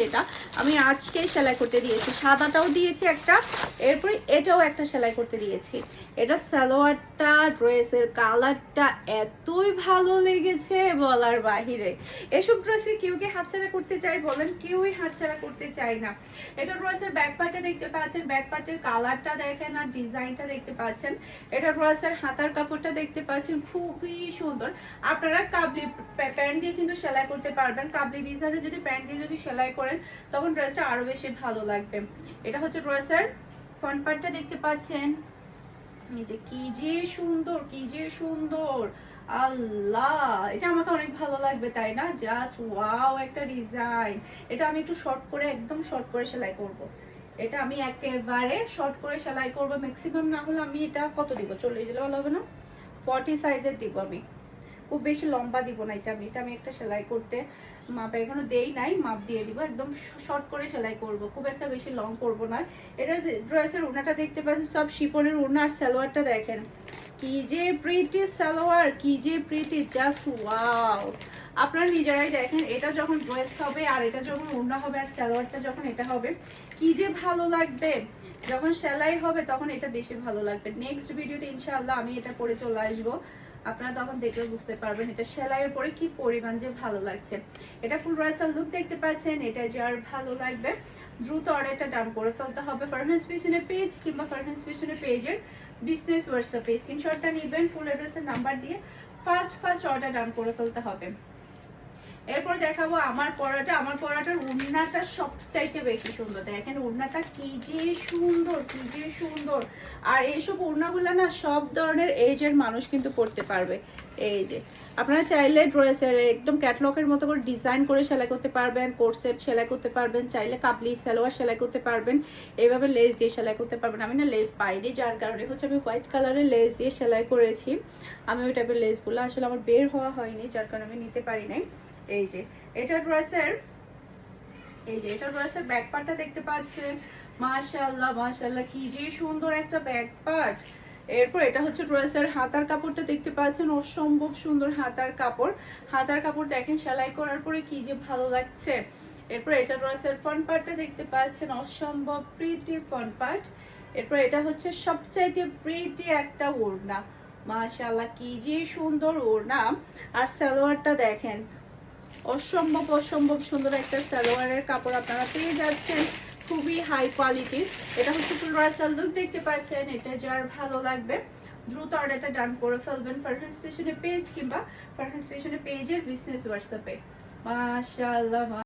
এটা আমি আজকে সেলাই করতে দিয়েছি, সাদাটাও দিয়েছি একটা, এরপরে এটাও একটা সেলাই করতে দিয়েছি। এটা সালোয়ারটা, ড্রেসের কালারটা এতই ভালো লেগেছে বলার বাহিরে। এসব ড্রেসে কেউ কি হাতছাড়া করতে চাই বলেন? কেউই হাতছাড়া করতে চাই না। এটা ড্রেসের ব্যাক পার্টে দেখতে পাচ্ছেন, ব্যাক পার্টের কালারটা দেখেন আর ডিজাইনটা দেখতে পাচ্ছেন। এটা ড্রেসের হাতার কাপড়টা দেখতে পাচ্ছেন, খুবই সুন্দর। আপনারা কাবলি প্যান্ট দিয়ে কিন্তু সেলাই করতে পারবেন। কাবলি ডিজাইনে যদি প্যান্ট দিয়ে যদি সেলাই করেন তখন ড্রেসটা আরো বেশি ভালো লাগবে। এটা হচ্ছে ড্রেসের ফ্রন্ট পার্টটা দেখতে পাচ্ছেন, এই যে কি যে সুন্দর, কি যে সুন্দর, আল্লাহ এটা আমাকে অনেক ভালো লাগবে তাই না? জাস্ট ওয়াও একটা ডিজাইন। এটা আমি একটু শর্ট করে, একদম শর্ট করে সেলাই করব। এটা আমি একেবারে শর্ট করে সেলাই করব। ম্যাক্সিমাম না হলে আমি এটা কত দিব, 40 দিলে ভালো হবে না? 40 সাইজের দিব আমি, খুব বেশি লম্বা দিব না। এটা আমি একটা সেলাই করতে মাপ এখনো দেই নাই, মাপ দিয়ে দিব। একদম শর্ট করে সেলাই করব, খুব একটা বেশি লং করব না। এটা ড্রেসের ওড়নাটা দেখতে পাচ্ছেন, সব শিপনের ওড়না। আর সালোয়ারটা দেখেন কি যে প্রিটি সালোয়ার, কি যে প্রিটি, জাস্ট ওয়াও। আপনারা নিজেরাই দেখেন, এটা যখন ড্রেস হবে আর এটা যখন ওড়না হবে আর সালোয়ারটা যখন এটা হবে কি যে ভালো লাগবে। যখন সেলাই হবে তখন এটা বেশি ভালো লাগবে। নেক্সট ভিডিওতে ইনশাআল্লাহ আমি এটা পরে চলে আসবো, আপনারা তখন দেখলে বুঝতে পারবেন এটা সেলাইয়ের পরে কি পরিমাণ যে ভালো লাগছে। এটা ফুল ড্রেসের লুক দেখতে পাচ্ছেন। এটা যার ভালো লাগবে দ্রুত অর্ডারটা ডান করে ফেলতে হবে। ফারহানাস ফ্যাশনের পেজ কিংবা ফারহানাস ফ্যাশনের পেজের বিজনেস হোয়াটসঅ্যাপে স্ক্রিনশটটা নেবেন, ফুল অ্যাড্রেসের নাম্বার দিয়ে ফার্স্ট অর্ডার ডান করে ফেলতে হবে। এরপর দেখাবো আমার পরাটা। আমার পরাটার ওড়নাটা সবচাইতে বেশি সুন্দর। দেখেন ওড়নাটা কি যে সুন্দর, কি যে সুন্দর। আর এইসব ওড়নাগুলো না সব ধরনের এজের মানুষ কিন্তু পরতে পারবে। এই যে আপনারা চাইলে ড্রেসের একদম ক্যাটলগের মতো করে ডিজাইন করে সেলাই করতে পারবেন, কোট সেট সেলাই করতে পারবেন, চাইলে কাবলি সালোয়ার সেলাই করতে পারবেন, এইভাবে লেস দিয়ে সেলাই করতে পারবেন। আমি না লেস পাইনি, যার কারণে হচ্ছে আমি হোয়াইট কালারের লেস দিয়ে সেলাই করেছি। আমি ওই টাইপের লেসগুলো আসলে আমার বের হওয়া হয়নি, যার কারণে আমি নিতে পারি নাই। এই যে এটা ড্রেসের, এই যে এটা ড্রেসের ব্যাক পার্টটা দেখতে পাচ্ছেন, মাশাআল্লাহ মাশাআল্লাহ কি যে সুন্দর একটা ব্যাক পার্ট। এরপর এটা হচ্ছে ড্রেসের হাতার কাপড়টা দেখতে পাচ্ছেন, অসম্ভব সুন্দর হাতার কাপড়। হাতার কাপড় দেখেন সেলাই করার পরে কি যে ভালো লাগছে। এরপর এটা ড্রেসের ফ্রন্ট পার্টটা দেখতে পাচ্ছেন, অসম্ভব প্রিটি ফ্রন্ট পার্ট। এরপর এটা হচ্ছে সবচাইতে প্রিটি একটা ওড়না, মাশাআল্লাহ কি যে সুন্দর ওড়না। আর সালোয়ারটা দেখেন, অসম্ভব সুন্দর একটা সালোয়ারের কাপড় আপনারা পেয়ে যাচ্ছেন, খুবই হাই কোয়ালিটির। এটা হচ্ছে ফুল ড্রেসের লুক দেখতে পাচ্ছেন। এটা যার ভালো লাগবে দ্রুত অর্ডারটা ডান করে ফেলবেন ফারহানাস ফ্যাশনের পেজ কিংবা ফারহানাস ফ্যাশনের পেজের বিজনেস হোয়াটসঅ্যাপে। মাশাআল্লাহ।